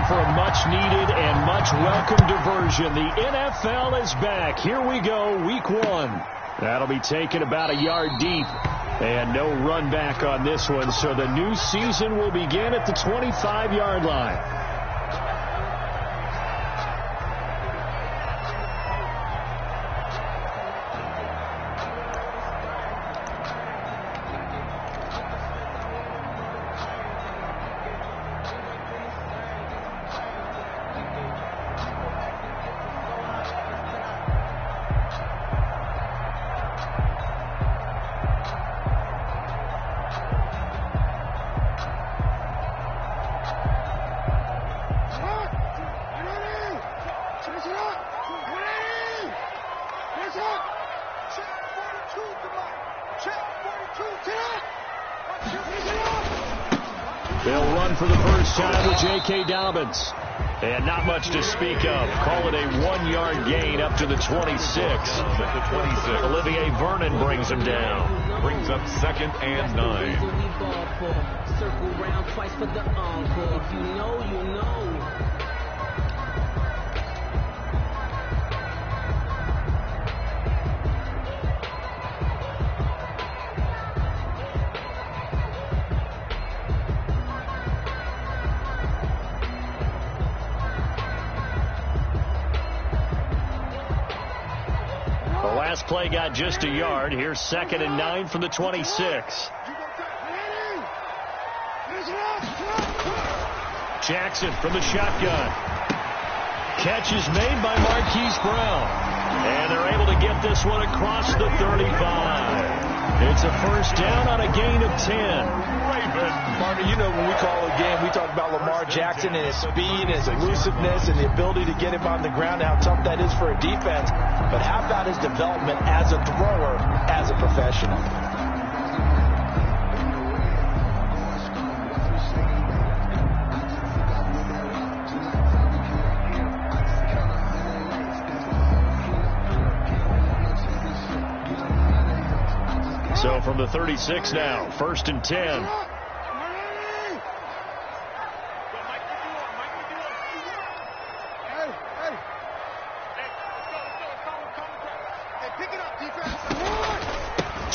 time for a much-needed and much-welcome diversion. The NFL is back. Here we go, week 1. That'll be taken about a yard deep. And no run back on this one, so the new season will begin at the 25-yard line. They'll run for the first time with J.K. Dobbins. And not much to speak of. Call it a 1-yard gain up to the 26. Olivier Vernon brings him down. Brings up 2nd and 9. Circle round twice for the encore. If you know, you know. Last play got just a yard. Here's 2nd and 9 from the 26. Jackson from the shotgun. Catch is made by Marquise Brown. And they're able to get this one across the 35. It's a first down on a gain of 10. Martin, you know when we call a game, we talk about Lamar Jackson and his speed, his elusiveness, and the ability to get him on the ground, how tough that is for a defense. But how about his development as a thrower, as a professional? So from the 36 now, 1st and 10.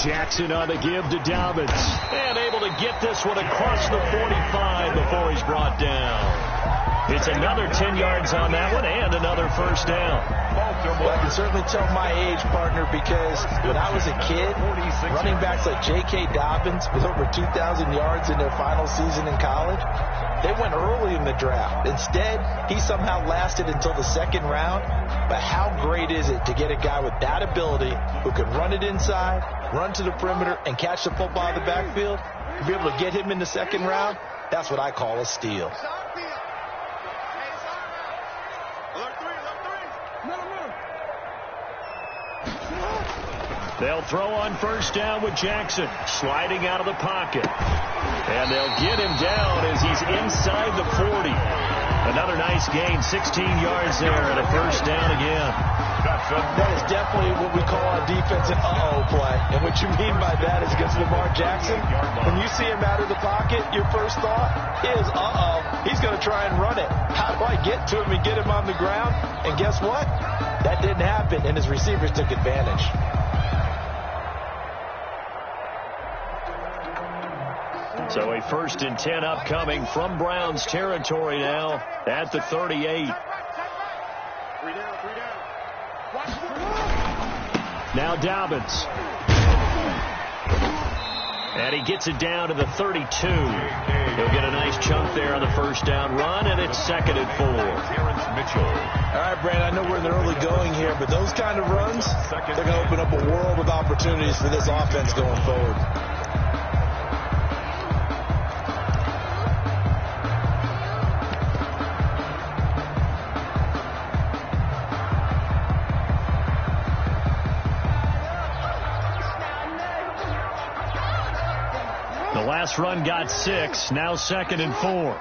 Jackson on the give to Dobbins. And able to get this one across the 45 before he's brought down. It's another 10 yards on that one and another first down. Well, I can certainly tell my age, partner, because when I was a kid, running backs like J.K. Dobbins with over 2,000 yards in their final season in college, they went early in the draft. Instead, he somehow lasted until the 2nd round. But how great is it to get a guy with that ability who can run it inside, run to the perimeter, and catch the football in the backfield? To be able to get him in the 2nd round, that's what I call a steal. They'll throw on first down with Jackson, sliding out of the pocket. And they'll get him down as he's inside the 40. Another nice gain, 16 yards there, and a first down again. That is definitely what we call on defense an uh-oh play. And what you mean by that is against Lamar Jackson, when you see him out of the pocket, your first thought is, uh-oh, he's going to try and run it. How do I get to him and get him on the ground? And guess what? That didn't happen, and his receivers took advantage. So a 1st and 10 upcoming from Browns territory now at the 38. Now Dobbins. And he gets it down to the 32. He'll get a nice chunk there on the first down run, and it's 2nd and 4. All right, Brandon, I know we're in the early going here, but those kind of runs, they're going to open up a world of opportunities for this offense going forward. The last run got 6, now 2nd and 4.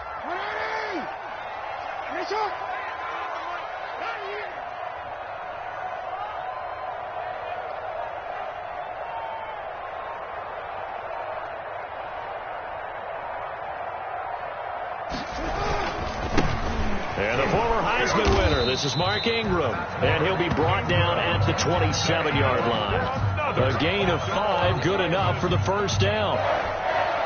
And the former Heisman winner, this is Mark Ingram, and he'll be brought down at the 27-yard line. A gain of 5, good enough for the first down.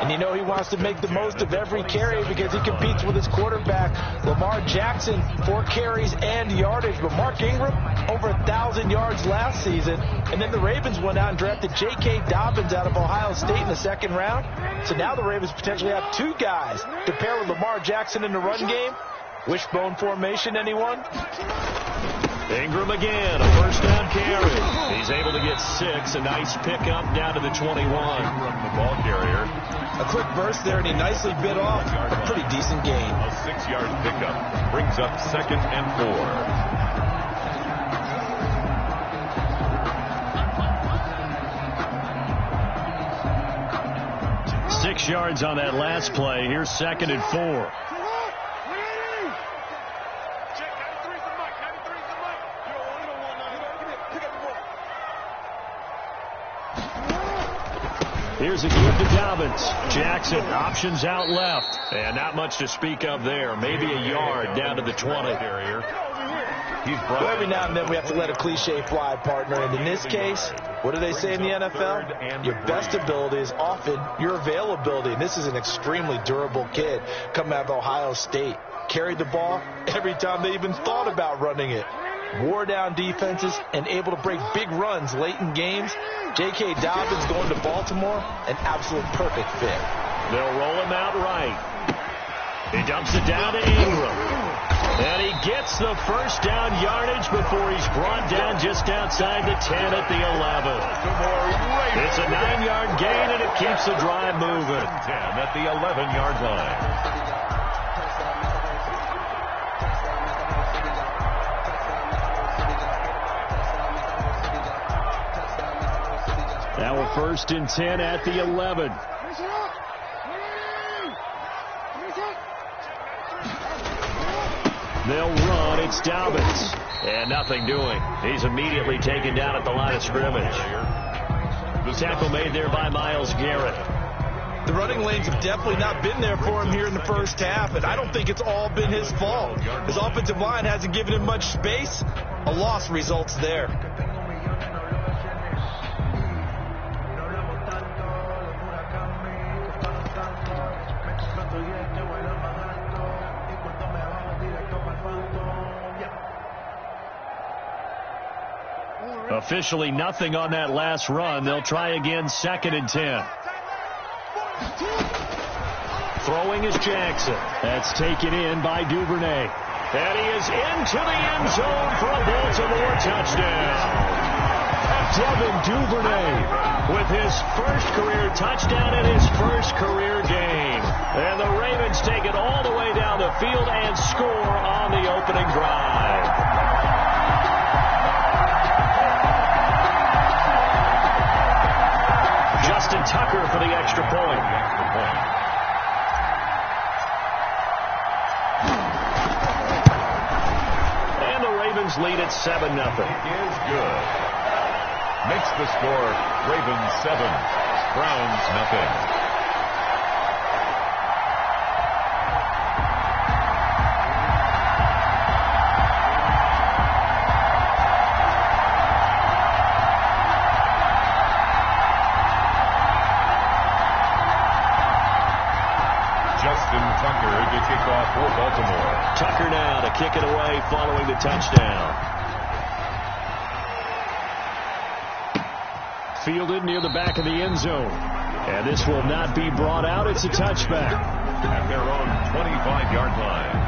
And you know he wants to make the most of every carry because he competes with his quarterback, Lamar Jackson, 4 carries and yardage. But Mark Ingram, over 1,000 yards last season. And then the Ravens went out and drafted J.K. Dobbins out of Ohio State in the 2nd round. So now the Ravens potentially have 2 guys to pair with Lamar Jackson in the run game. Wishbone formation, anyone? Ingram again, a first down carry. He's able to get 6, a nice pickup down to the 21. Ingram, the ball carrier. A quick burst there, and he nicely bit off a pretty decent gain. A 6-yard pickup brings up 2nd and 4. 6 yards on that last play. Here's 2nd and 4. Here's a give to Dobbins. Jackson, options out left. And not much to speak of there. Maybe a yard down to the 20. Well, every now and then we have to let a cliche fly, partner. And in this case, what do they say in the NFL? Your best ability is often your availability. And this is an extremely durable kid coming out of Ohio State. Carried the ball every time they even thought about running it. Wore down defenses and able to break big runs late in games. J.K. Dobbins going to Baltimore, an absolute perfect fit. They'll roll him out right. He dumps it down to Ingram. And he gets the first down yardage before he's brought down just outside the 10 at the 11. It's a 9-yard gain, and it keeps the drive moving. 10 at the 11-yard line. Now a 1st and 10 at the 11. They'll run. It's Dobbins. And nothing doing. He's immediately taken down at the line of scrimmage. The tackle made there by Myles Garrett. The running lanes have definitely not been there for him here in the first half, and I don't think it's all been his fault. His offensive line hasn't given him much space. A loss results there. Officially nothing on that last run. They'll try again, 2nd and 10. Throwing is Jackson. That's taken in by Duvernay. And he is into the end zone for a Baltimore touchdown. Devin Duvernay with his first career touchdown in his first career game. And the Ravens take it all the way down the field and score on the opening drive. Justin Tucker for the extra point. And the Ravens lead at 7-0. Is good. Makes the score Ravens 7, Browns nothing. For Baltimore. Tucker now to kick it away following the touchdown. Fielded near the back of the end zone. And this will not be brought out. It's a touchback. At their own 25-yard line.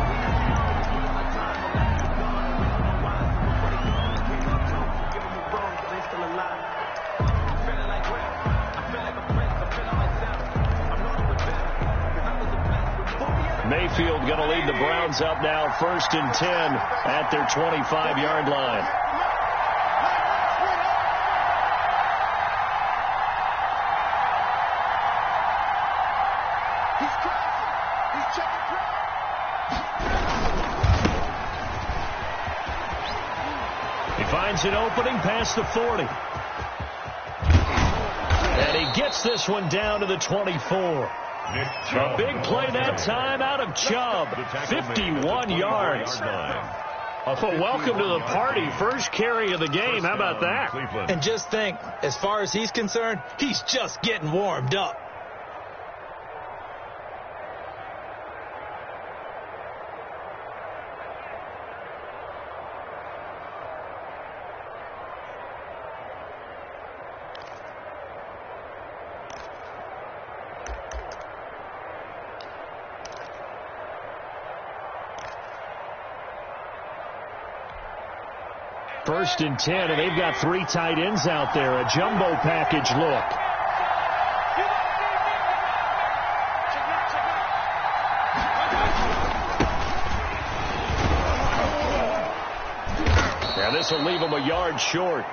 Mayfield going to lead the Browns up now, 1st and 10 at their 25-yard line. He finds an opening past the 40. And he gets this one down to the 24. A big play that time out of Chubb. 51 yards. Well, welcome to the party. First carry of the game. How about that? And just think, as far as he's concerned, he's just getting warmed up. First and 10, and they've got 3 tight ends out there. A jumbo package look. And this will leave them a yard short.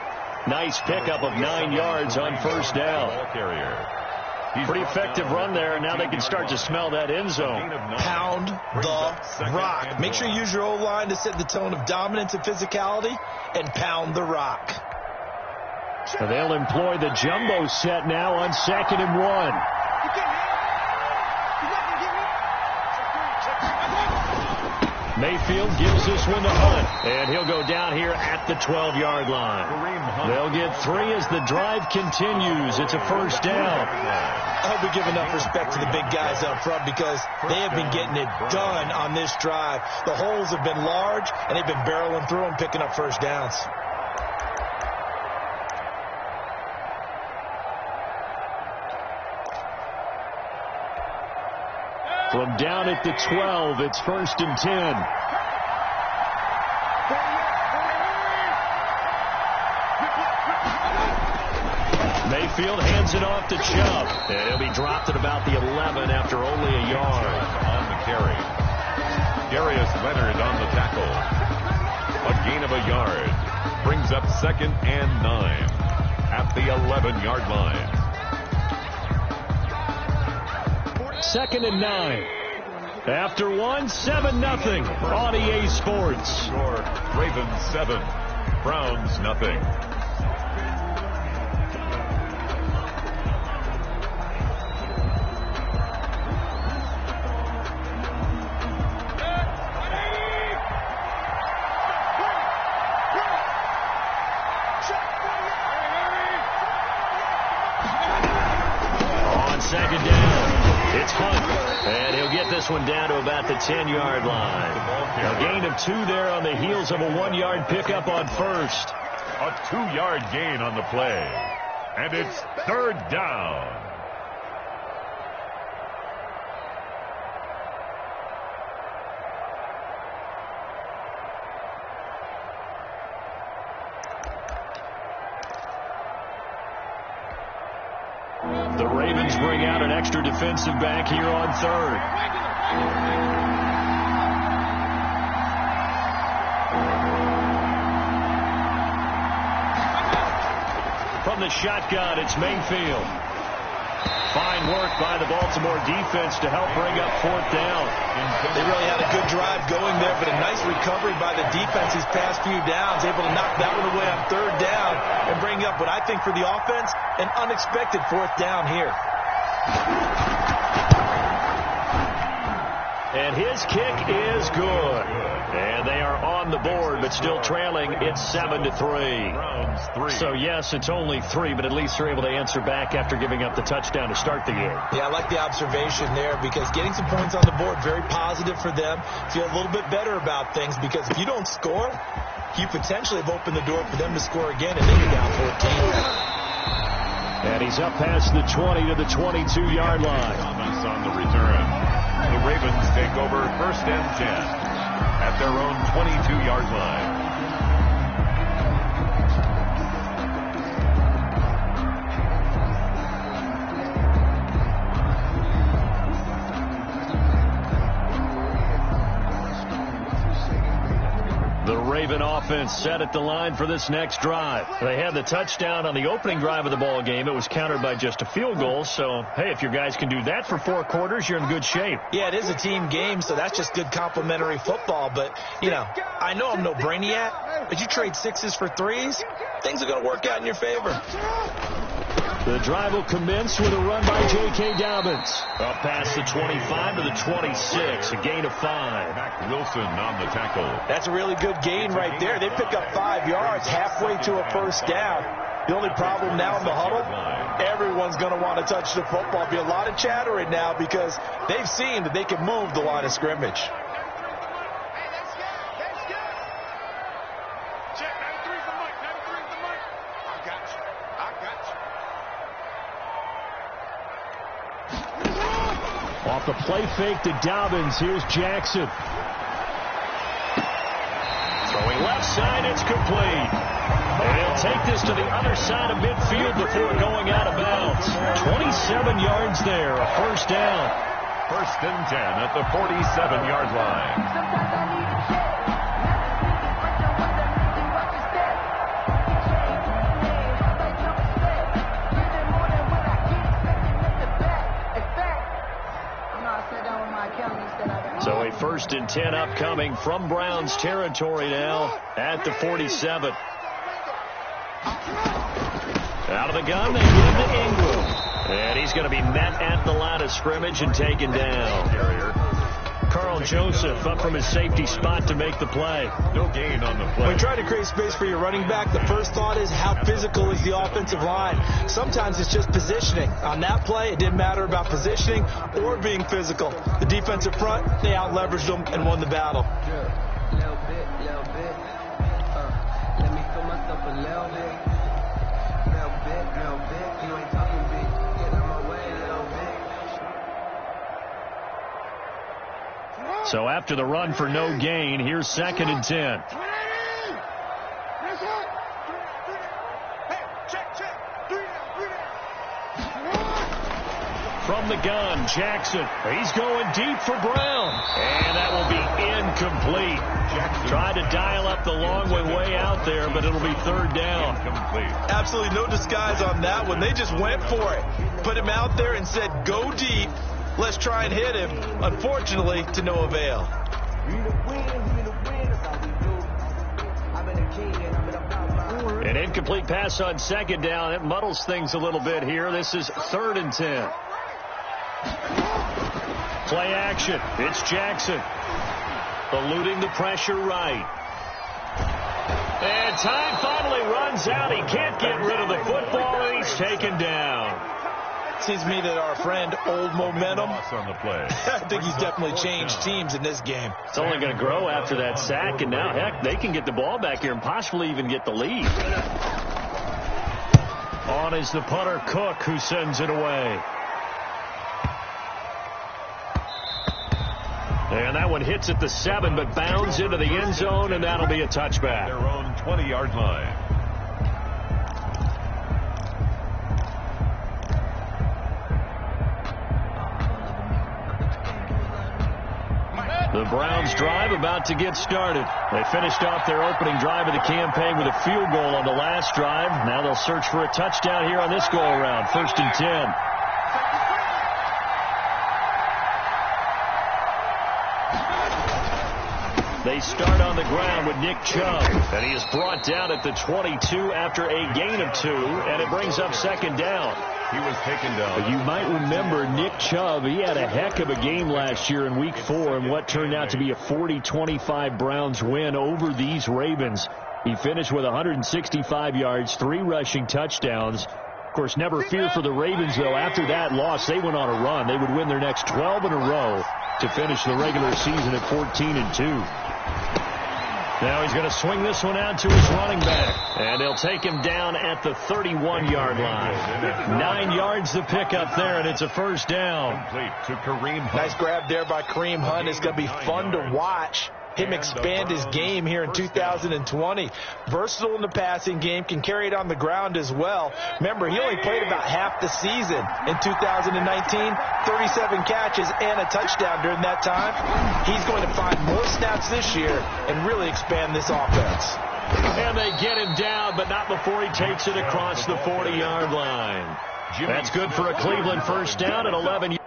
Nice pickup of 9 yards on first down. Pretty effective run there, and now they can start to smell that end zone. Pound the rock. Make sure you use your O-line to set the tone of dominance and physicality, and pound the rock. So they'll employ the jumbo set now on 2nd and 1. Mayfield gives this one to Hunt, and he'll go down here at the 12-yard line. They'll get 3 as the drive continues. It's a first down. I hope we give enough respect to the big guys up front because they have been getting it done on this drive. The holes have been large, and they've been barreling through them, picking up first downs. From down at the 12, it's 1st and 10. Mayfield hands it off to Chubb, and he'll be dropped at about the 11 after only a yard. On the carry. Darius Leonard on the tackle. A gain of a yard. Brings up 2nd and 9 at the 11-yard line. 2nd and 9. After 1, 7-0 on EA Sports. Score, Ravens 7, Browns nothing. On 2nd down. It's Hunt, and he'll get this one down to about the 10-yard line. A gain of 2 there on the heels of a 1-yard pickup on first. A 2-yard gain on the play. And it's 3rd down. The Ravens bring out an extra defensive back here on 3rd. From the shotgun, it's Mayfield. Fine work by the Baltimore defense to help bring up 4th down. They really had a good drive going there, but a nice recovery by the defense these past few downs, able to knock that one away on 3rd down and bring up what I think for the offense, an unexpected 4th down here. And his kick is good. And they are on the board, but still trailing. It's 7-3. So, yes, it's only 3, but at least they're able to answer back after giving up the touchdown to start the game. Yeah, I like the observation there because getting some points on the board, very positive for them. Feel a little bit better about things because if you don't score, you potentially have opened the door for them to score again and then you're down 14. And he's up past the 20 to the 22-yard line. Thomas on the return. The Ravens take over 1st and 10 at their own 22-yard line. The Raven offense set at the line for this next drive. They had the touchdown on the opening drive of the ball game. It was countered by just a field goal. So, hey, if your guys can do that for 4 quarters, you're in good shape. Yeah, it is a team game, so that's just good complimentary football. But, you know, I know I'm no brainiac, but you trade 6s for 3s, things are going to work out in your favor. The drive will commence with a run by J.K. Dobbins. Up past the 25 to the 26, a gain of 5. Mac Wilson on the tackle. That's a really good gain right there. They pick up 5 yards halfway to a first down. The only problem now in the huddle, everyone's going to want to touch the football. Be a lot of chatter right now because they've seen that they can move the line of scrimmage. Off the play fake to Dobbins, here's Jackson. Throwing left side, it's complete. And he'll take this to the other side of midfield before going out of bounds. 27 yards there, a first down. First and 10 at the 47-yard line. So a first and 10 upcoming from Browns territory now at the 47. Out of the gun, they give to Ingram. And he's going to be met at the line of scrimmage and taken down. Carl Joseph up from his safety spot to make the play. No gain on the play. When you try to create space for your running back, the first thought is how physical is the offensive line. Sometimes it's just positioning. On that play, it didn't matter about positioning or being physical. The defensive front, they out-leveraged them and won the battle. Little bit. Let me feel myself a little bit. You ain't talking big. Get out my way a little bit. So after the run for no gain, here's second and 10. From the gun, Jackson. He's going deep for Brown. And that will be incomplete. Jackson tried to dial up the long way out there, but it'll be third down. Incomplete. Absolutely no disguise on that one. They just went for it. Put him out there and said, go deep. Let's try and hit him. Unfortunately, to no avail. An incomplete pass on second down. It muddles things a little bit here. This is third and 10. Play action. It's Jackson. Eluding the pressure right. And time finally runs out. He can't get rid of the football, and he's taken down. Seems to me that our friend, Old Momentum, On the play. I think he's definitely changed teams in this game. It's only going to grow after that sack, and now, heck, they can get the ball back here and possibly even get the lead. On is the punter, Cook, who sends it away. And that one hits at the 7, but bounds into the end zone, and that'll be a touchback. Their own 20-yard line. The Browns drive about to get started. They finished off their opening drive of the campaign with a field goal on the last drive. Now they'll search for a touchdown here on this go-around. First and 10. They start on the ground with Nick Chubb, and he is brought down at the 22 after a gain of 2, and it brings up second down. He was taken down. But you might remember Nick Chubb. He had a heck of a game last year in Week 4 in what turned out to be a 40-25 Browns win over these Ravens. He finished with 165 yards, 3 rushing touchdowns. Of course, never fear for the Ravens, though. After that loss, they went on a run. They would win their next 12 in a row to finish the regular season at 14-2. Now he's going to swing this one out to his running back. And they'll take him down at the 31-yard line. 9 yards to pick up there, and it's a first down. Complete to Kareem Hunt. Nice grab there by Kareem Hunt. It's going to be fun to watch him expand his game here in 2020. Versatile in the passing game, can carry it on the ground as well. Remember, he only played about half the season in 2019, 37 catches and a touchdown during that time. He's going to find more snaps this year and really expand this offense. And they get him down, but not before he takes it across the 40-yard line. That's good for a Cleveland first down at 11.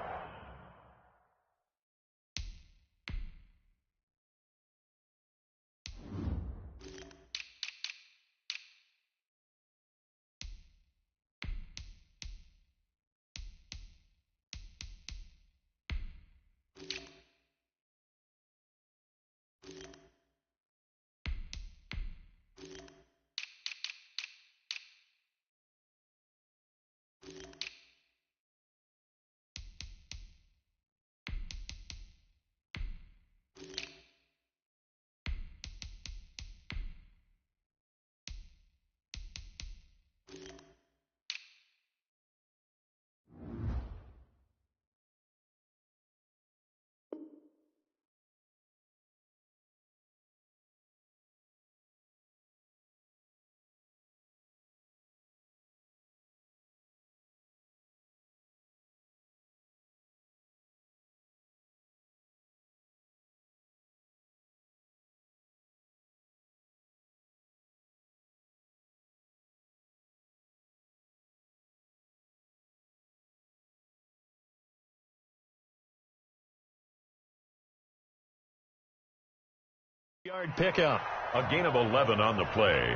Yard pickup. A gain of 11 on the play.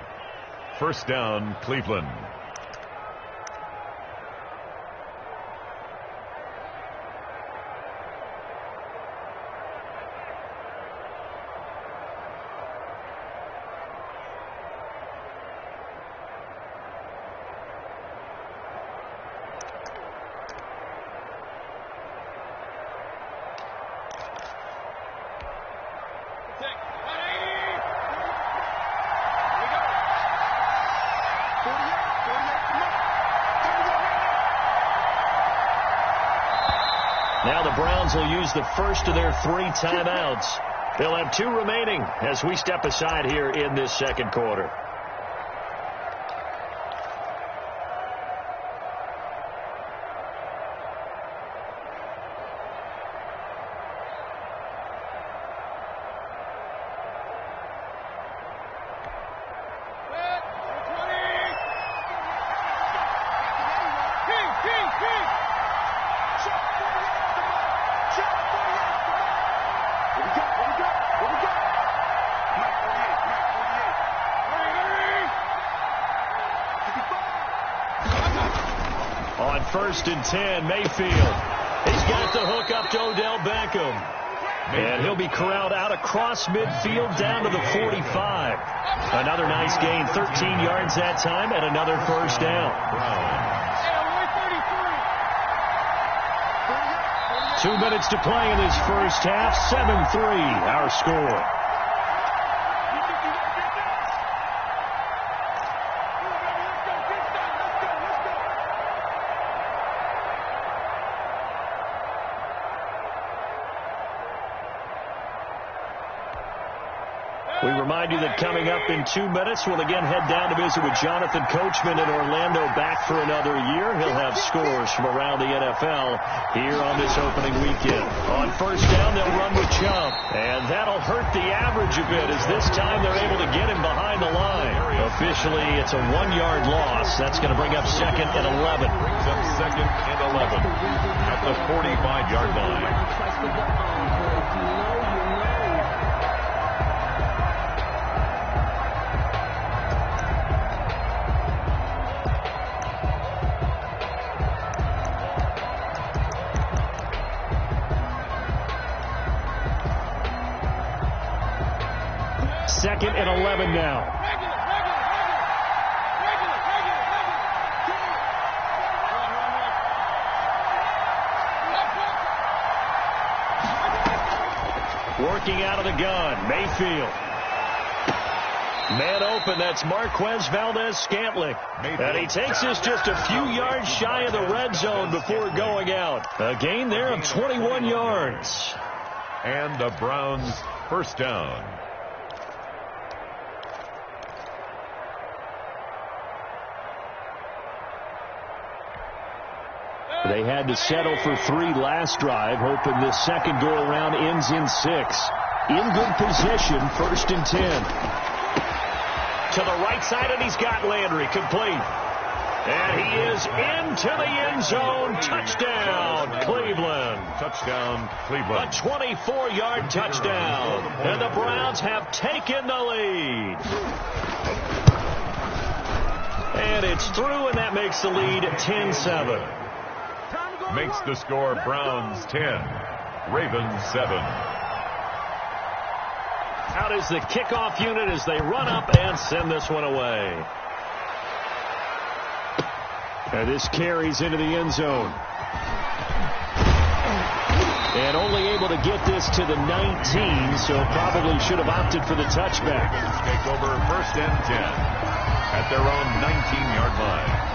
First down, Cleveland. Now the Browns will use the first of their 3 timeouts. They'll have 2 remaining as we step aside here in this second quarter. On 1st and 10, Mayfield. He's got the hook up to Odell Beckham. And he'll be corralled out across midfield down to the 45. Another nice gain, 13 yards that time, and another first down. 2 minutes to play in this first half, 7-3 our score. We remind you that coming up in 2 minutes, we'll again head down to visit with Jonathan Coachman in Orlando, back for another year. He'll have scores from around the NFL here on this opening weekend. On first down, they'll run with Chubb, and that'll hurt the average a bit as this time they're able to get him behind the line. Officially, it's a 1-yard loss. That's going to bring up 2nd and 11. Brings up 2nd and 11 at the 45-yard line. Second and 11 now. Working out of the gun, Mayfield. Man open, that's Marquez Valdez-Scantling. And he takes this just a few yards shy of the red zone before going out. A gain there of 21 yards. And the Browns first down. They had to settle for 3 last drive, hoping this second go-around ends in 6. In good position, 1st and 10. To the right side, and he's got Landry complete. And he is into the end zone. Touchdown, Cleveland. Touchdown, Cleveland. A 24-yard touchdown. And the Browns have taken the lead. And it's through, and that makes the lead 10-7. Makes the score Browns 10, Ravens 7. Out is the kickoff unit as they run up and send this one away. And this carries into the end zone. And only able to get this to the 19, so probably should have opted for the touchback. Ravens take over 1st and 10 at their own 19-yard line.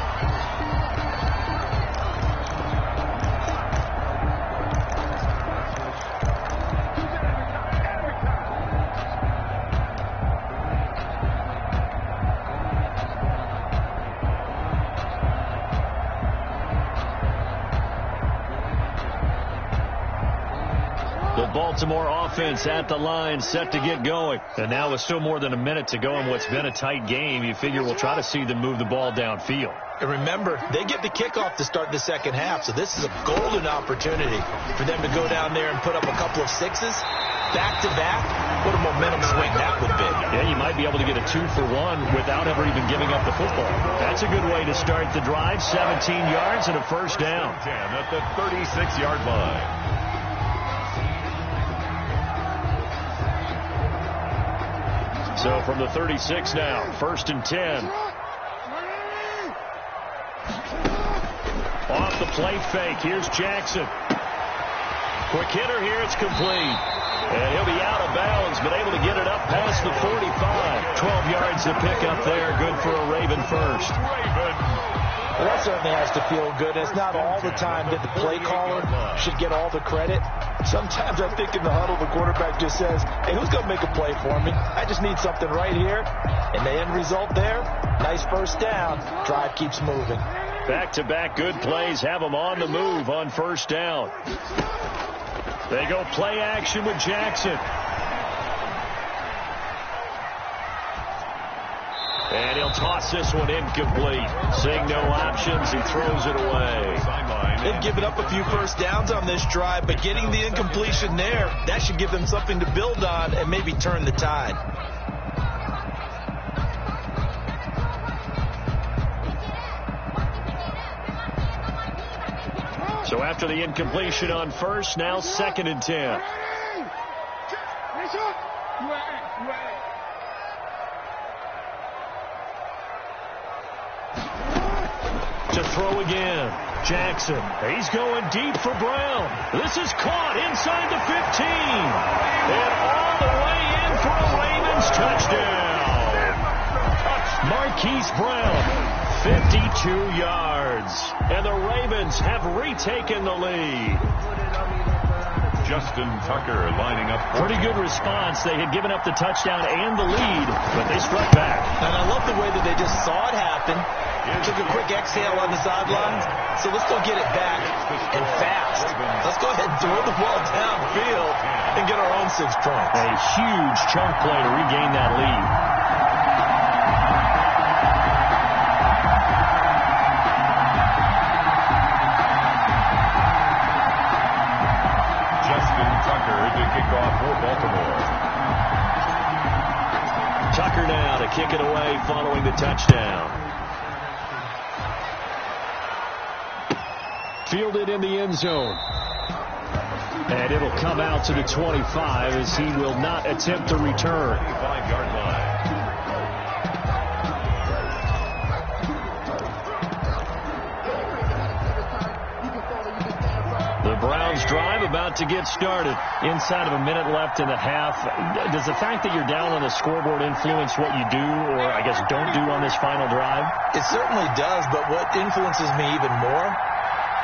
Baltimore offense at the line, set to get going. And now with still more than a minute to go in what's been a tight game, you figure we'll try to see them move the ball downfield. And remember, they get the kickoff to start the second half, so this is a golden opportunity for them to go down there and put up a couple of 6s back-to-back What a momentum swing that would be. Yeah, you might be able to get a 2-for-1 without ever even giving up the football. That's a good way to start the drive. 17 yards and a first down. 10 at the 36-yard line. So from the 36 now, 1st and 10. Off the play fake. Here's Jackson. Quick hitter here. It's complete. And he'll be out of bounds, but able to get it up past the 45. 12 yards to pick up there. Good for a Raven first. Well, that certainly has to feel good. It's not all the time that the play caller should get all the credit. Sometimes I think in the huddle, the quarterback just says, hey, who's going to make a play for me? I just need something right here. And the end result there, nice first down. Drive keeps moving. Back-to-back good plays have them on the move on first down. They go play action with Jackson. And he'll toss this one incomplete. Seeing no options, he throws it away. They've given up a few first downs on this drive, but getting the incompletion there, that should give them something to build on and maybe turn the tide. So after the incompletion on first, now 2nd and 10. To throw again. Jackson. He's going deep for Brown. This is caught inside the 15. And all the way in for a Ravens touchdown. Marquise Brown, 52 yards. And the Ravens have retaken the lead. Justin Tucker lining up. Pretty good response. They had given up the touchdown and the lead, but they struck back. And I love the way that they just saw it happen. Took a quick exhale on the sidelines. So let's go get it back and fast. Let's go ahead and throw the ball downfield and get our own 6 points. A huge chunk play to regain that lead. Justin Tucker to kick off for Baltimore. Tucker now to kick it away following the touchdown. Fielded in the end zone. And it'll come out to the 25 as he will not attempt to return. 25-yard line. The Browns drive about to get started. Inside of a minute left in the half. Does the fact that you're down on the scoreboard influence what you do, or I guess don't do on this final drive? It certainly does, but what influences me even more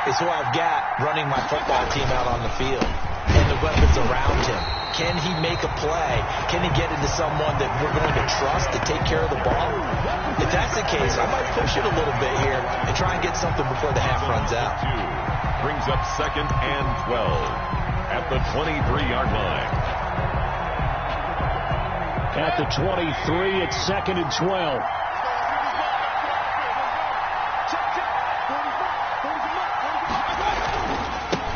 is who I've got running my football team out on the field and the weapons around him. Can he make a play? Can he get into someone that we're going to trust to take care of the ball? If that's the case, I might push it a little bit here and try and get something before the half runs out. Brings up 2nd and 12 at the 23-yard line. At the 23, it's 2nd and 12.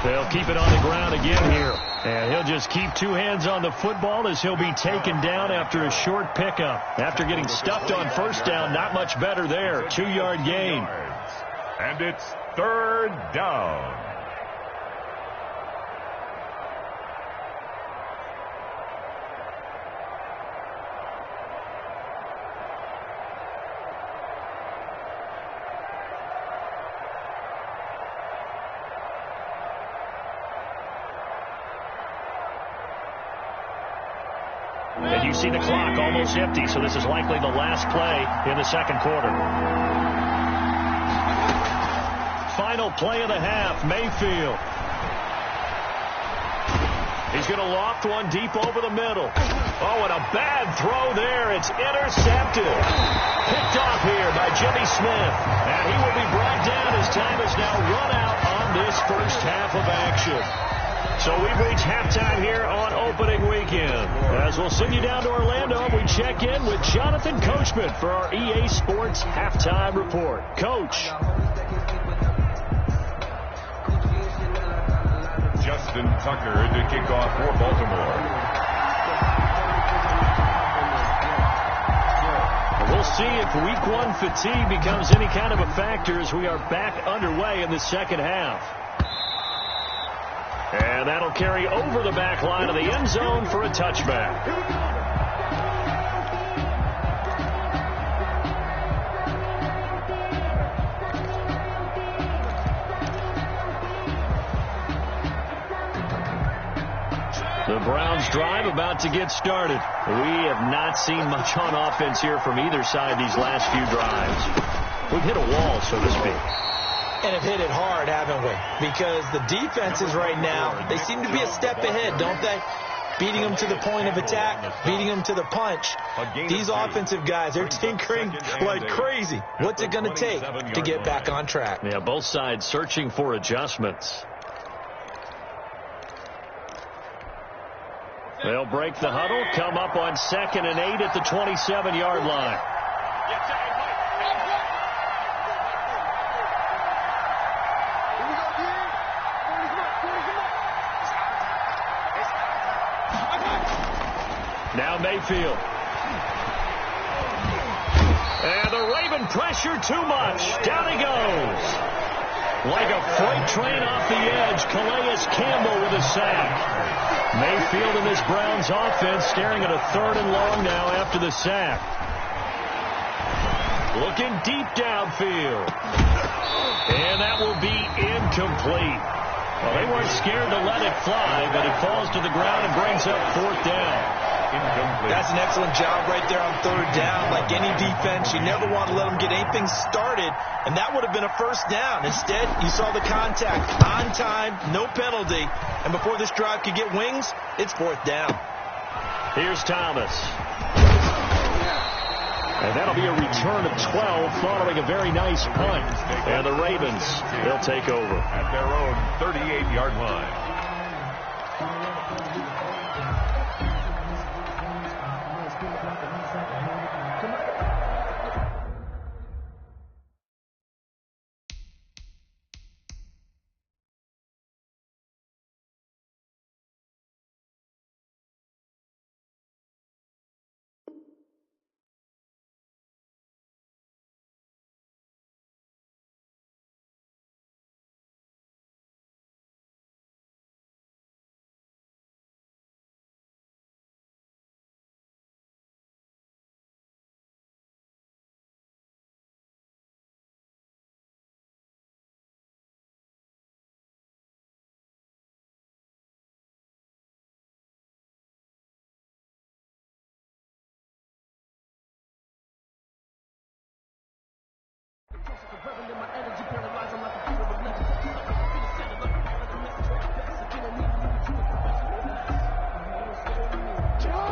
They'll keep it on the ground again here. And he'll just keep 2 hands on the football as he'll be taken down after a short pickup. After getting stuffed on first down, not much better there. 2-yard gain. And it's 3rd down. And you see the clock almost empty, so this is likely the last play in the 2nd quarter. Final play of the half, Mayfield. He's going to loft one deep over the middle. Oh, and a bad throw there. It's intercepted. Picked off here by Jimmy Smith. And he will be brought down as time is now run out on this first half of action. So we've reached halftime here on opening weekend. As we'll send you down to Orlando, we check in with Jonathan Coachman for our EA Sports Halftime Report. Coach. Justin Tucker to kick off for Baltimore. see if week one fatigue becomes any kind of a factor as we are back underway in the second half. And that'll carry over the back line of the end zone for a touchback. The Browns drive about to get started. We have not seen much on offense here from either side these last few drives. We've hit a wall, so to speak. And have hit it hard, haven't we? Because the defenses right now, they seem to be a step ahead, don't they? Beating them to the point of attack, beating them to the punch. These offensive guys, they're tinkering like crazy. What's it going to take to get back on track? Yeah, both sides searching for adjustments. They'll break the huddle, come up on 2nd and 8 at the 27-yard line. Now Mayfield. And the Raven pressure too much. Down he goes. Like a freight train off the edge, Calais Campbell with a sack. Mayfield and this Browns offense staring at a 3rd and long now after the sack. Looking deep downfield. And that will be incomplete. Well, they weren't scared to let it fly, but it falls to the ground and brings up 4th down. That's an excellent job right there on 3rd down. Like any defense, you never want to let them get anything started, and that would have been a 1st down. Instead, you saw the contact on time, no penalty, and before this drive could get wings, it's 4th down. Here's Thomas. And that'll be a return of 12 following a very nice punt. And the Ravens, they'll take over at their own 38-yard line.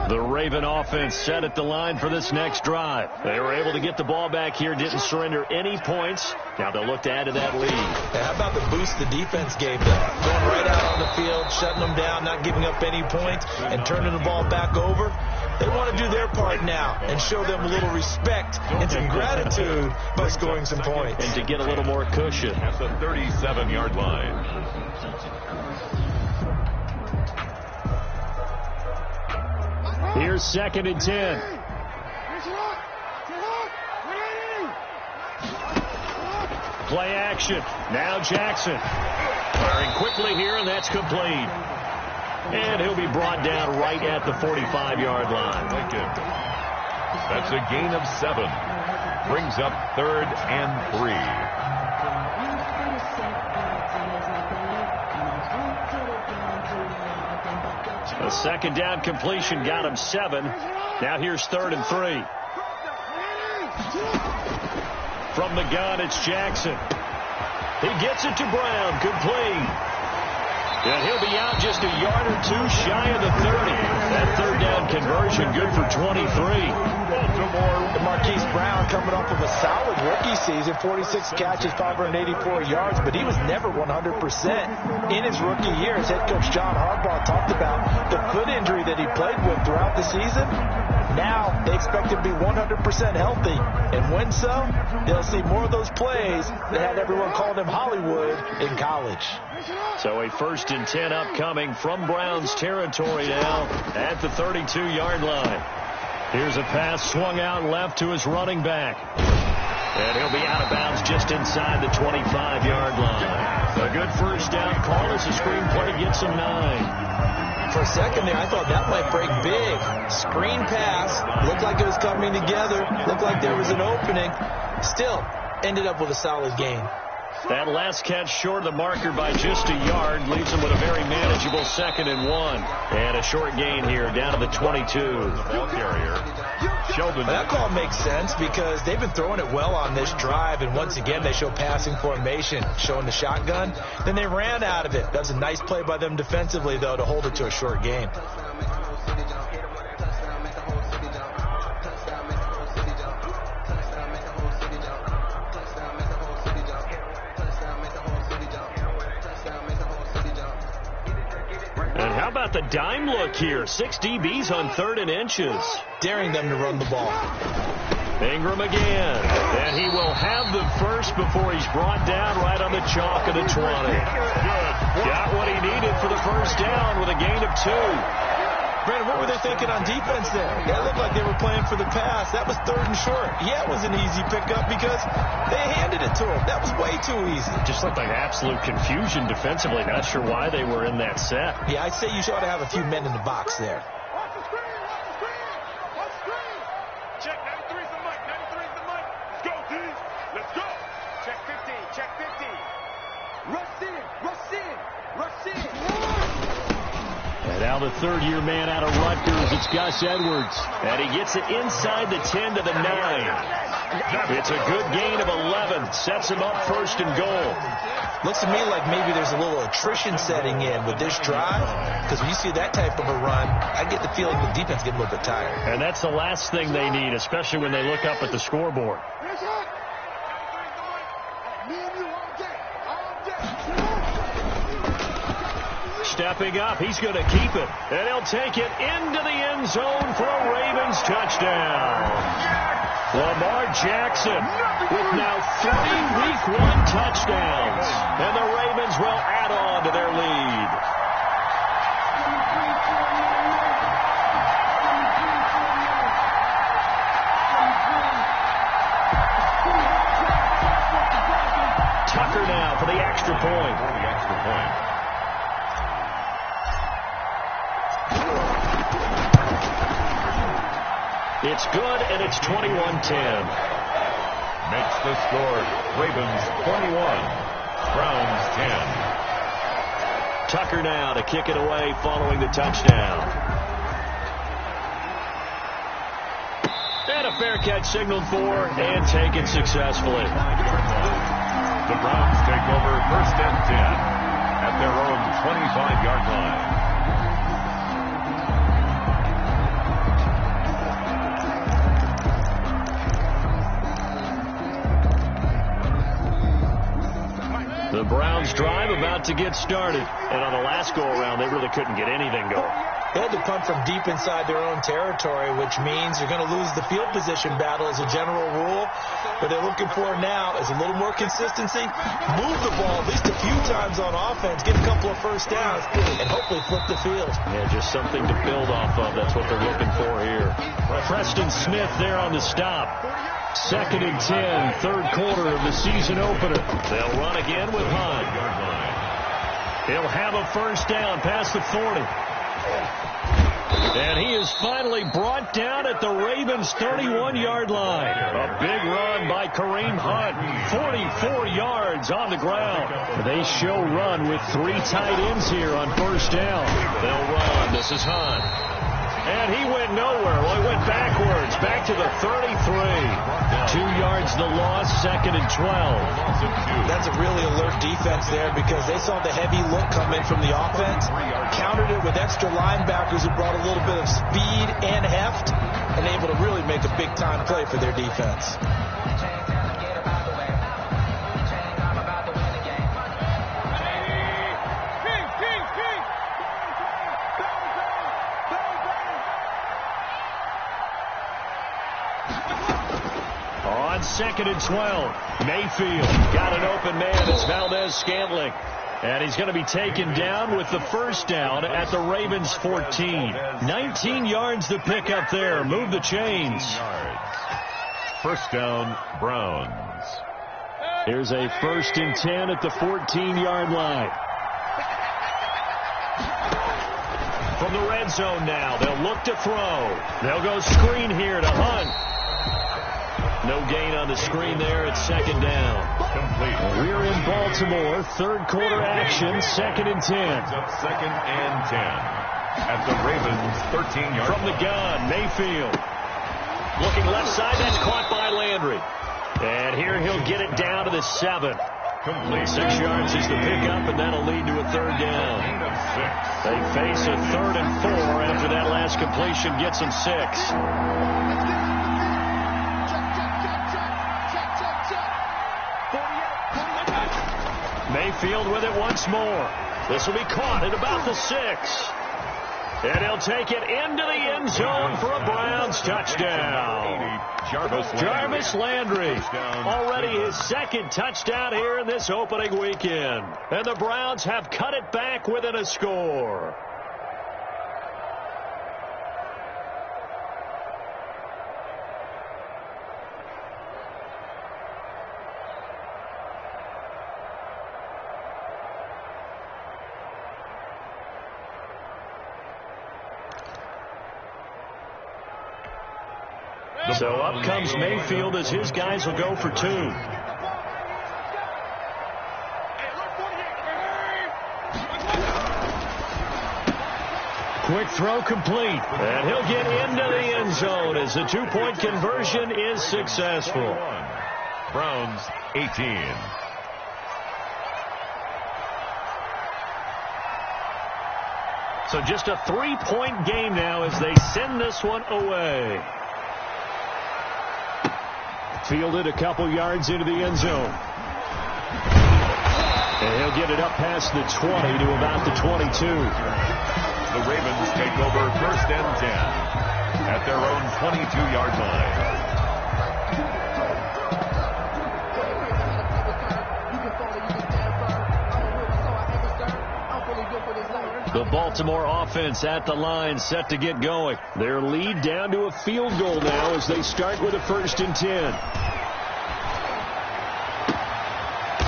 The Raven offense set at the line for this next drive. They were able to get the ball back here, didn't surrender any points. Now they'll look to add to that lead. Yeah, how about the boost the defense gave them? Going right out on the field, shutting them down, not giving up any points, and turning the ball back over. They want to do their part now and show them a little respect and some gratitude by scoring some points. And to get a little more cushion. At the 37-yard line. Here's 2nd and 10. Play action. Now Jackson. Firing quickly here, and that's complete. And he'll be brought down right at the 45-yard line. That's a gain of 7. Brings up 3rd and 3. A 2nd down completion got him 7. Now here's 3rd and 3. From the gun, it's Jackson. He gets it to Brown. Complete. And he'll be out just a yard or two shy of the 30. That 3rd down conversion good for 23. Marquise Brown coming off of a solid rookie season, 46 catches, 584 yards, but he was never 100% in his rookie year. As head coach John Harbaugh talked about the foot injury that he played with throughout the season. Now they expect him to be 100% healthy, and when so, they'll see more of those plays that had everyone calling him Hollywood in college. So a 1st and 10 upcoming from Browns territory now at the 32-yard line. Here's a pass swung out left to his running back. And he'll be out of bounds just inside the 25-yard line. A good first down call as the screen play gets him 9. For a second there, I thought that might break big. Screen pass. Looked like it was coming together. Looked like there was an opening. Still, ended up with a solid gain. That last catch short of the marker by just a yard leaves him with a very manageable 2nd and 1. And a short gain here down to the 22. Ball carrier. Sheldon. That call makes sense because they've been throwing it well on this drive, and once again they show passing formation, showing the shotgun. Then they ran out of it. That's a nice play by them defensively, though, to hold it to a short gain. And how about the dime look here? 6 DBs on 3rd and inches. Daring them to run the ball. Ingram again. And he will have the first before he's brought down right on the chalk of the 20. Got what he needed for the first down with a gain of 2. Brandon, what were they thinking on defense there? That looked like they were playing for the pass. That was 3rd and short. Yeah, it was an easy pickup because they handed it to him. That was way too easy. Just looked like absolute confusion defensively. Not sure why they were in that set. Yeah, I'd say you ought to have a few men in the box there. Check 93's the mic. 93's the mic. Let's go, team. Let's go. Check 15. Check 15. Rush in. Rush in. Rush in. And now the 3rd-year man out of Rutgers, it's Gus Edwards. And he gets it inside the 10 to the 9. It's a good gain of 11. Sets him up 1st and goal. Looks to me like maybe there's a little attrition setting in with this drive, because when you see that type of a run, I get the feeling the defense gets a little bit tired. And that's the last thing they need, especially when they look up at the scoreboard. Stepping up, he's going to keep it. And he'll take it into the end zone for a Ravens touchdown. Lamar Jackson with now 3 Week 1 touchdowns. And the Ravens will add on to their lead. Tucker now for the extra point. It's good, and it's 21-10. Makes the score. Ravens 21. Browns 10. Tucker now to kick it away following the touchdown. And a fair catch signaled for and taken successfully. The Browns take over 1st and 10 at their own 25-yard line. The Browns drive about to get started. And on the last go-around, they really couldn't get anything going. They had to punt from deep inside their own territory, which means you're going to lose the field position battle as a general rule. What they're looking for now is a little more consistency. Move the ball at least a few times on offense, get a couple of first downs, and hopefully flip the field. Yeah, just something to build off of. That's what they're looking for here. Preston Smith there on the stop. 2nd and 10, 3rd quarter of the season opener. They'll run again with Hunt. He'll have a first down past the 40. And he is finally brought down at the Ravens' 31-yard line. A big run by Kareem Hunt. 44 yards on the ground. They show run with 3 tight ends here on first down. They'll run. This is Hunt. And he went nowhere. Well, he went backwards, back to the 33. 2 yards the loss, 2nd and 12. That's a really alert defense there because they saw the heavy look come in from the offense, countered it with extra linebackers who brought a little bit of speed and heft, and able to really make a big-time play for their defense. On 2nd and 12, Mayfield got an open man as Valdez-Scantling. And he's going to be taken down with the first down at the Ravens 14. 19 yards to pick up there. Move the chains. First down, Browns. Here's a 1st and 10 at the 14-yard line. From the red zone now, they'll look to throw. They'll go screen here to Hunt. No gain on the screen there. It's 2nd down. Complete. We're in Baltimore. 3rd quarter action. 2nd and 10. Up 2nd and 10 at the Ravens 13-yard From the gun, Mayfield. Looking left side. That's caught by Landry. And here he'll get it down to the 7. Complete. 6 yards is the pickup, and that'll lead to a 3rd down. Gain of 6. They face a 3rd and 4 after that last completion gets them 6. Mayfield with it once more. This will be caught at about the 6. And he'll take it into the end zone for a Browns touchdown. Jarvis Landry. Already his 2nd touchdown here in this opening weekend. And the Browns have cut it back within a score. So up comes Mayfield as his guys will go for 2. Quick throw complete. And he'll get into the end zone as the 2-point conversion is successful. Browns 18. So just a 3-point game now as they send this one away. Fielded a couple yards into the end zone. And he'll get it up past the 20 to about the 22. The Ravens take over 1st and 10 at their own 22-yard line. The Baltimore offense at the line, set to get going. Their lead down to a field goal now as they start with a 1st and 10.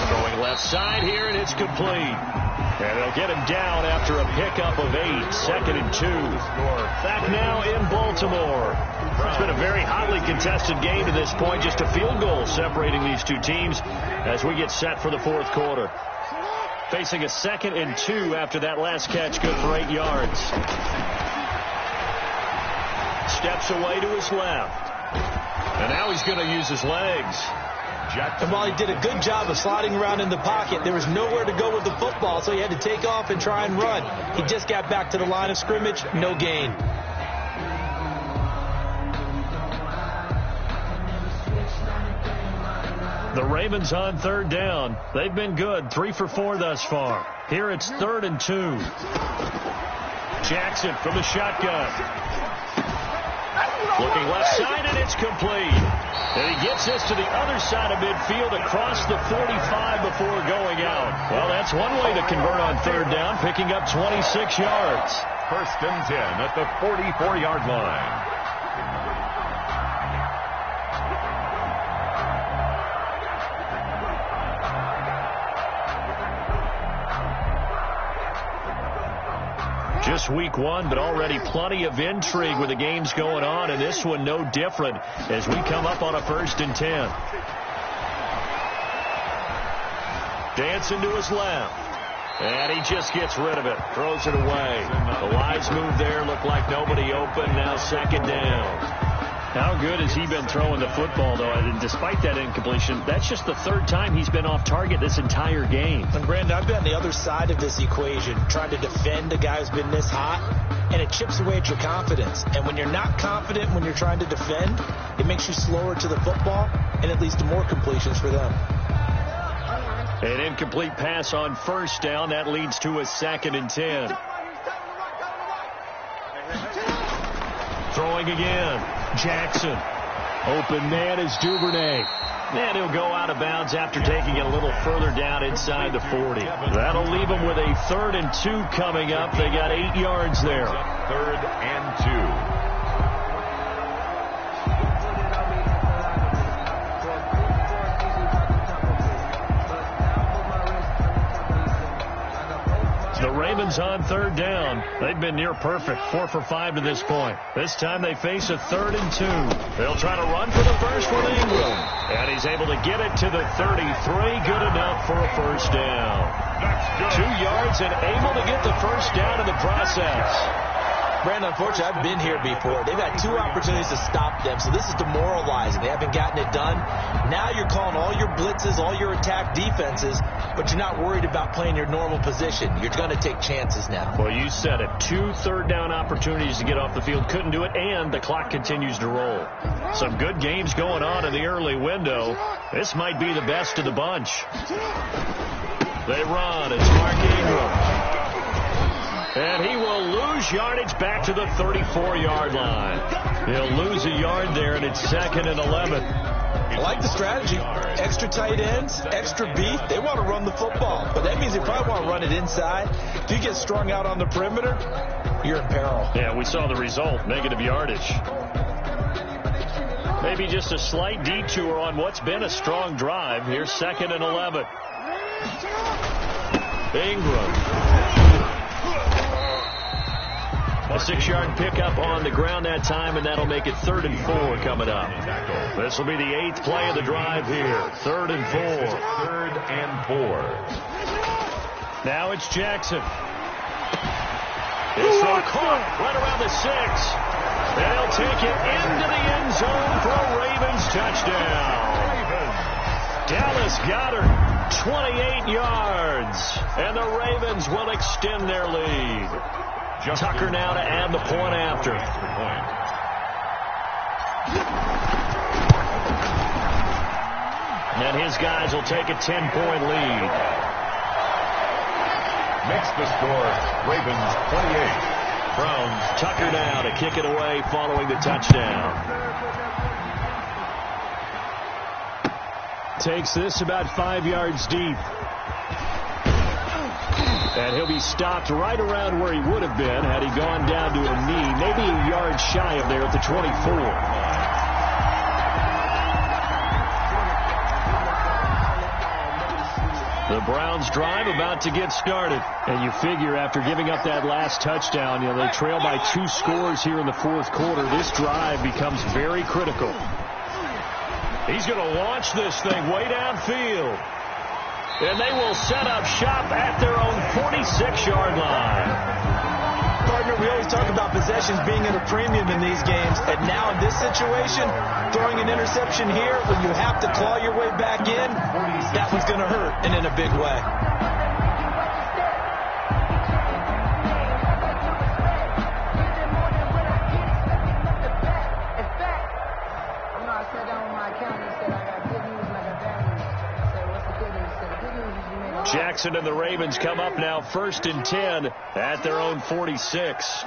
Throwing left side here, and it's complete. And they'll get him down after a pickup of 8. 2nd and 2. Back now in Baltimore. It's been a very hotly contested game to this point. Just a field goal separating these two teams as we get set for the 4th quarter. Facing a 2nd and 2 after that last catch, good for 8 yards. Steps away to his left. And now he's going to use his legs. And while he did a good job of sliding around in the pocket, there was nowhere to go with the football, so he had to take off and try and run. He just got back to the line of scrimmage, no gain. The Ravens on 3rd down. They've been good, 3 for 4 thus far. Here it's 3rd and 2. Jackson from the shotgun. Looking left side, and it's complete. And he gets this to the other side of midfield across the 45 before going out. Well, that's one way to convert on 3rd down, picking up 26 yards. 1st and 10 at the 44-yard line. Just week 1, but already plenty of intrigue with the games going on, and this one no different as we come up on a 1st and 10. Dancing to his left. And he just gets rid of it. Throws it away. The wise move there. Looked like nobody open. Now 2nd down. How good has he been throwing the football, though? And despite that incompletion, that's just the 3rd time he's been off target this entire game. And, Brandon, I've been on the other side of this equation, trying to defend a guy who's been this hot, and it chips away at your confidence. And when you're not confident when you're trying to defend, it makes you slower to the football, and it leads to more completions for them. An incomplete pass on 1st down. That leads to a 2nd and 10. Throwing again. Jackson. Open man is Duvernay. And he'll go out of bounds after taking it a little further down inside the 40. That'll leave them with a 3rd and 2 coming up. They got 8 yards there. 3rd and 2. The Ravens on 3rd down. They've been near perfect, 4 for 5 to this point. This time they face a 3rd and 2. They'll try to run for the first with Ingram. And he's able to get it to the 33. Good enough for a first down. 2 yards and able to get the first down in the process. Brandon, unfortunately, I've been here before. They've had 2 opportunities to stop them, so this is demoralizing. They haven't gotten it done. Now you're calling all your blitzes, all your attack defenses, but you're not worried about playing your normal position. You're going to take chances now. Well, you said it. 2 third-down opportunities to get off the field. Couldn't do it, and the clock continues to roll. Some good games going on in the early window. This might be the best of the bunch. They run. It's Mark Ingram. And he will lose yardage back to the 34-yard line. He'll lose a yard there, and it's 2nd and 11. I like the strategy. Extra tight ends, extra beef. They want to run the football, but that means they probably want to run it inside. If you get strung out on the perimeter, you're in peril. Yeah, we saw the result, negative yardage. Maybe just a slight detour on what's been a strong drive. Here's 2nd and 11. Ingram. A 6-yard pickup on the ground that time, and that'll make it 3rd and 4 coming up. This will be the 8th play of the drive here. 3rd and 4. 3rd and 4. Now it's Jackson. It's throw caught right around the 6. And he'll take it into the end zone for a Ravens touchdown. Dallas Goedert, 28 yards. And the Ravens will extend their lead. Tucker now to add the point after. And his guys will take a 10-point lead. Makes the score, Ravens 28. Browns, Tucker now to kick it away following the touchdown. Takes this about 5 yards deep. And he'll be stopped right around where he would have been had he gone down to a knee, maybe a yard shy of there at the 24. The Browns drive about to get started. And you figure after giving up that last touchdown, they trail by 2 scores here in the 4th quarter. This drive becomes very critical. He's going to launch this thing way downfield. And they will set up shop at their own 46-yard line. Partner, we always talk about possessions being at a premium in these games. And now in this situation, throwing an interception here when you have to claw your way back in, that one's going to hurt, and in a big way. Jackson and the Ravens come up now 1st and 10 at their own 46.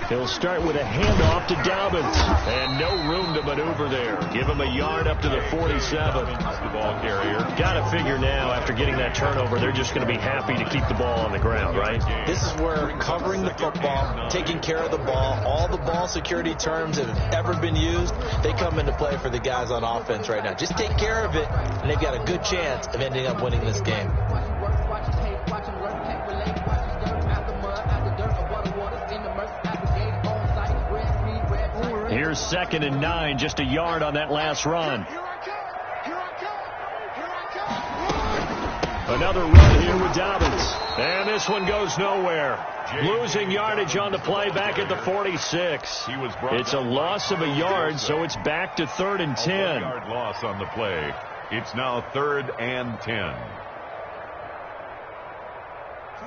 He'll start with a handoff to Dobbins. And no room to maneuver there. Give him a yard up to the 47. The ball carrier. Got to figure now, after getting that turnover, they're just going to be happy to keep the ball on the ground, right? This is where covering the football, taking care of the ball, all the ball security terms that have ever been used, they come into play for the guys on offense right now. Just take care of it, and they've got a good chance of ending up winning this game. Here's 2nd and 9, just a yard on that last run. Another run here with Dobbins. And this one goes nowhere. Losing yardage on the play back at the 46. It's a loss of a yard, so it's back to 3rd and 10. A 1-yard loss on the play. It's now 3rd and 10.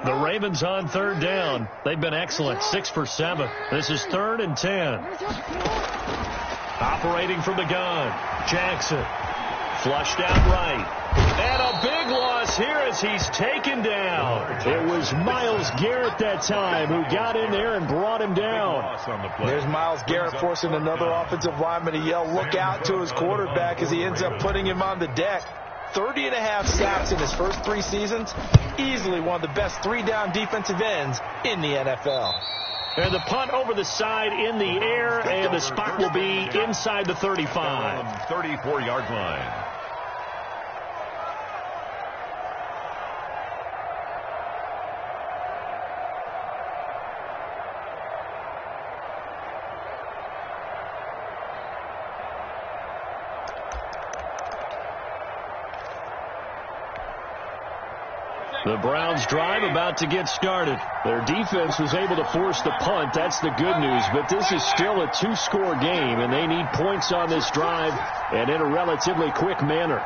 The Ravens on 3rd down. They've been excellent, 6 for 7. This is 3rd and 10. Operating from the gun, Jackson. Flushed out right. And a big loss is here as he's taken down. It was Myles Garrett that time who got in there and brought him down. There's Myles Garrett forcing another offensive lineman to yell, look out, to his quarterback as he ends up putting him on the deck. 30.5 sacks in his first 3 seasons. Easily one of the best 3-down defensive ends in the NFL. And the punt over the side in the air, and the spot will be inside the 35. 34-yard line. The Browns drive about to get started. Their defense was able to force the punt. That's the good news. But this is still a 2-score game, and they need points on this drive and in a relatively quick manner.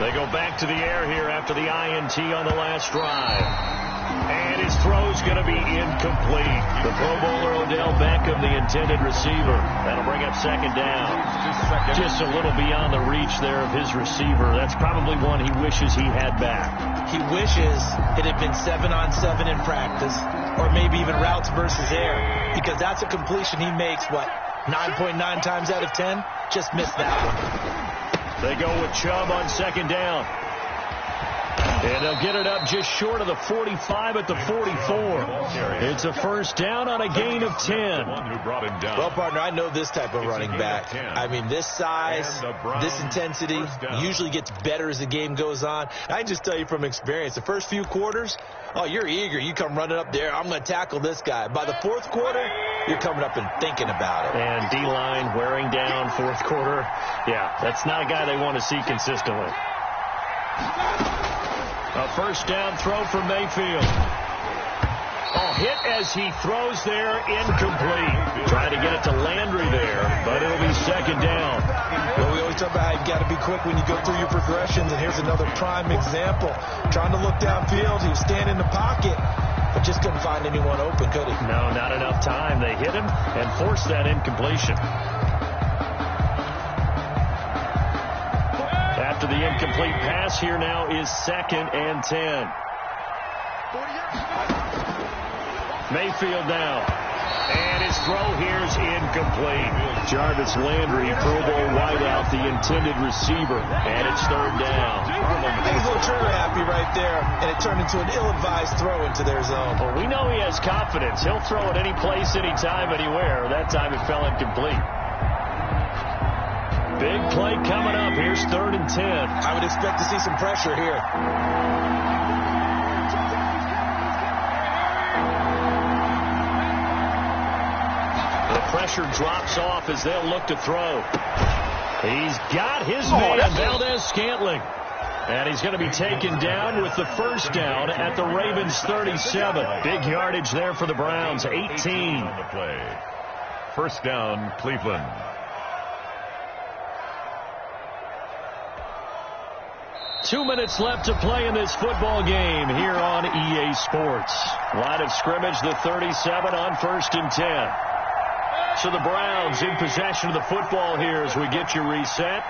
They go back to the air here after the INT on the last drive. And his throw's going to be incomplete. The Pro Bowler Odell Beckham, the intended receiver. That'll bring up second down. Just a little beyond the reach there of his receiver. That's probably one he wishes he had back. He wishes it had been 7-on-7 in practice, or maybe even routes versus air, because that's a completion he makes, 9.9 times out of 10? Just missed that one. They go with Chubb on second down. And they'll get it up just short of the 45 at the 44. It's a first down on a gain of 10. Well, partner, I know this type of running back. I mean, this size, this intensity usually gets better as the game goes on. I can just tell you from experience, the first few quarters, oh, you're eager. You come running up there, I'm going to tackle this guy. By the fourth quarter, you're coming up and thinking about it. And D-line wearing down fourth quarter. Yeah, that's not a guy they want to see consistently. A first down throw from Mayfield. Oh, hit as he throws there, incomplete. Trying to get it to Landry there, but it'll be second down. Well, we always talk about how you got to be quick when you go through your progressions, and here's another prime example. Trying to look downfield, he was standing in the pocket, but just couldn't find anyone open, could he? No, not enough time. They hit him and forced that incompletion. After the incomplete pass, here now is second and 10. Mayfield now. And his throw here is incomplete. Jarvis Landry, Pro Bowl wideout, the intended receiver. And it's third down. I think he's a little trigger happy right there, and it turned into an ill-advised throw into their zone. Well, we know he has confidence. He'll throw it any place, anytime, anywhere. That time it fell incomplete. Big play coming up. Here's third and 10. I would expect to see some pressure here. The pressure drops off as they'll look to throw. He's got his man, Valdez-Scantling. And he's going to be taken down with the first down at the Ravens 37. Big yardage there for the Browns, 18. On the play. First down, Cleveland. Two minutes left to play in this football game here on EA Sports. Line of scrimmage, the 37 on first and 10. So the Browns in possession of the football here as we get you reset.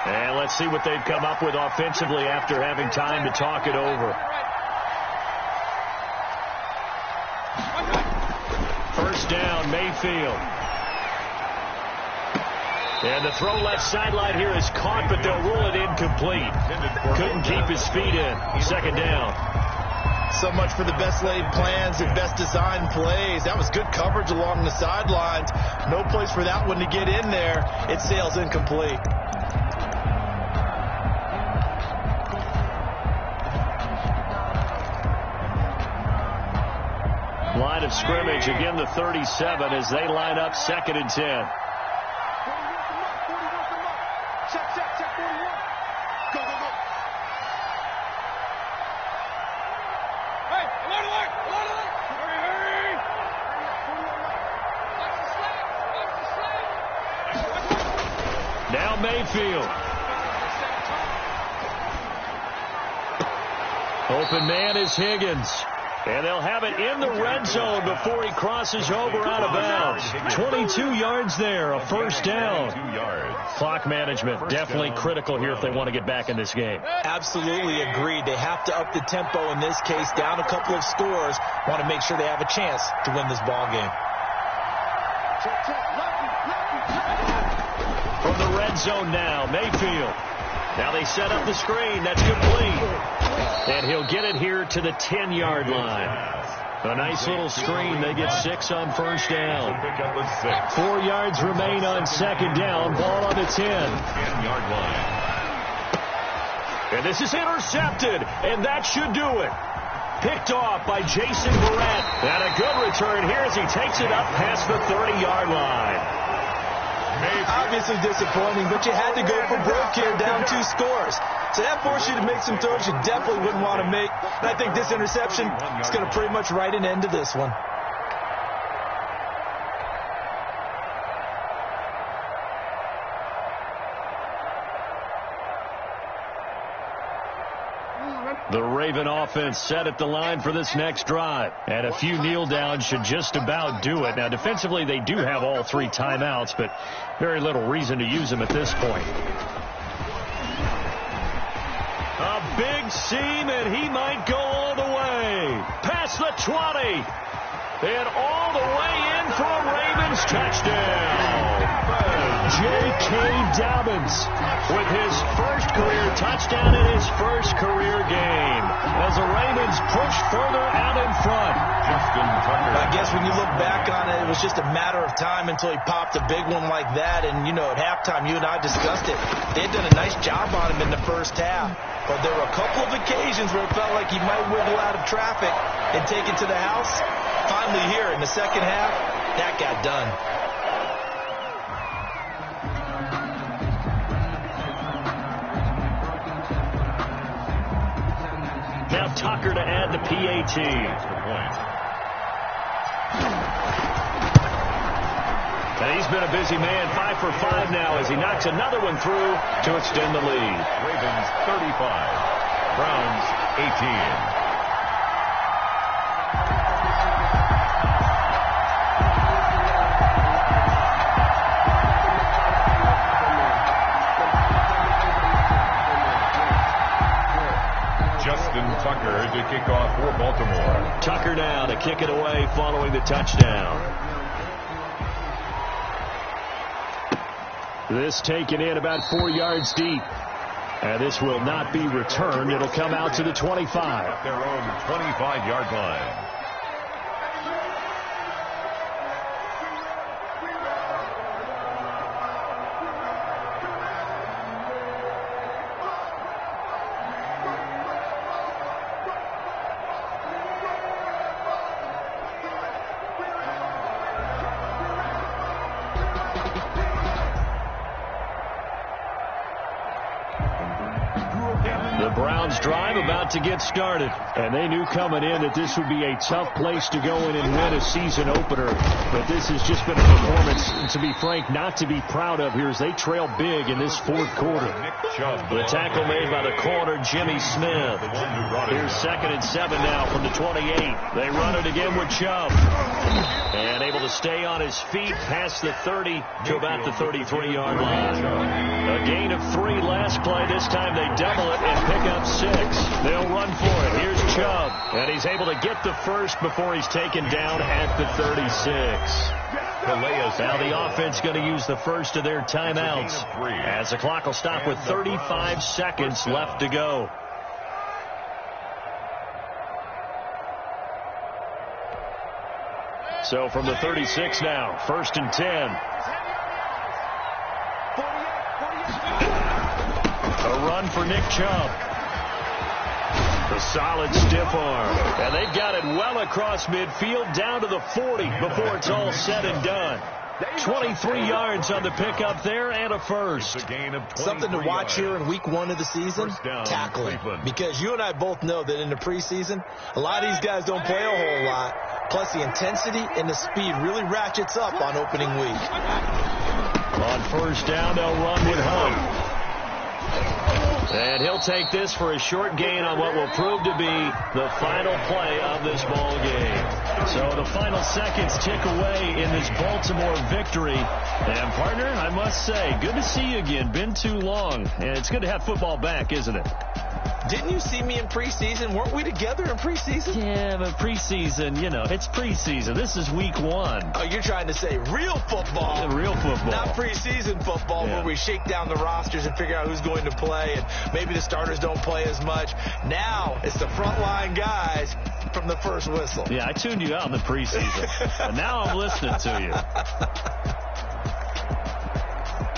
And let's see what they've come up with offensively after having time to talk it over. First down, Mayfield. And the throw left sideline here is caught, but they'll rule it incomplete. Couldn't keep his feet in. Second down. So much for the best laid plans and best designed plays. That was good coverage along the sidelines. No place for that one to get in there. It sails incomplete. Line of scrimmage, again the 37 as they line up second and 10. Now Mayfield. Open man is Higgins. And they'll have it in the red zone before he crosses over out of bounds. 22 yards there, a first down. Clock management definitely critical here if they want to get back in this game. Absolutely agreed. They have to up the tempo in this case, down a couple of scores. Want to make sure they have a chance to win this ball game. From the red zone now, Mayfield. Now they set up the screen. That's complete. And he'll get it here to the 10-yard line. A nice little screen. They get 6 on first down. 4 yards remain on second down. Ball on the 10. 10-yard line. And this is intercepted. And that should do it. Picked off by Jason Barrett. And a good return here as he takes it up past the 30-yard line. Obviously disappointing, but you had to go for broke here, down 2 scores. So that forced you to make some throws you definitely wouldn't want to make. And I think this interception is going to pretty much write an end to this one. The Raven offense set at the line for this next drive. And a few kneel downs should just about do it. Now, defensively, they do have all 3 timeouts, but very little reason to use them at this point. A big seam, and he might go all the way. Past the 20. And all the way in for a Ravens touchdown. J.K. Dobbins with his first career touchdown in his first career game as the Ravens push further out in front. I guess when you look back on it, it was just a matter of time until he popped a big one like that. And, you know, at halftime, you and I discussed it. They had done a nice job on him in the first half. But there were a couple of occasions where it felt like he might wiggle out of traffic and take it to the house. Finally here in the second half, that got done. Now Tucker to add the PAT. And he's been a busy man, 5 for 5 now as he knocks another one through to extend the lead. Ravens 35, Browns 18. Tucker to kick off for Baltimore. Tucker now to kick it away following the touchdown. This taken in about 4 yards deep. And this will not be returned. It'll come out to the 25. At their own 25-yard line. Drive about to get started, and they knew coming in that this would be a tough place to go in and win a season opener, but this has just been a performance, to be frank, not to be proud of here as they trail big in this fourth quarter. The tackle made by the corner, Jimmy Smith. Here's 2nd and 7 now from the 28. They run it again with Chubb, and able to stay on his feet past the 30 to about the 33-yard line. A gain of 3 last play. This time they double it and pick up 6. They'll run for it. Here's Chubb. And he's able to get the first before he's taken down at the 36. Now the offense going to use the first of their timeouts as the clock will stop with 35 seconds left to go. So from the 36 now, 1st and 10. A run for Nick Chubb. A solid stiff arm. And they've got it well across midfield down to the 40 before it's all said and done. 23 yards on the pickup there and a first. Something to watch here in week 1 of the season, tackling. Because you and I both know that in the preseason, a lot of these guys don't play a whole lot. Plus the intensity and the speed really ratchets up on opening week. On first down, they'll run with Hunt. And he'll take this for a short gain on what will prove to be the final play of this ball game. So the final seconds tick away in this Baltimore victory. And, partner, I must say, good to see you again. Been too long. And it's good to have football back, isn't it? Didn't you see me in preseason? Weren't we together in preseason? Yeah, but preseason, you know, it's preseason. This is week 1. Oh, you're trying to say real football. Real football. Not preseason football where we shake down the rosters and figure out who's going to play, and maybe the starters don't play as much. Now it's the frontline guys from the first whistle. Yeah, I tuned you out in the preseason. And now I'm listening to you.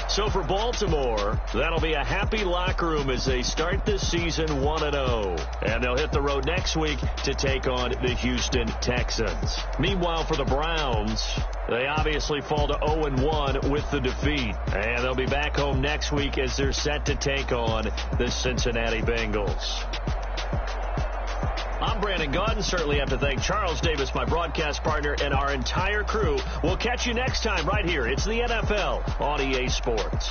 So for Baltimore, that'll be a happy locker room as they start this season 1-0. And they'll hit the road next week to take on the Houston Texans. Meanwhile, for the Browns, they obviously fall to 0-1 with the defeat. And they'll be back home next week as they're set to take on the Cincinnati Bengals. I'm Brandon Gaudin. Certainly have to thank Charles Davis, my broadcast partner, and our entire crew. We'll catch you next time right here. It's the NFL on EA Sports.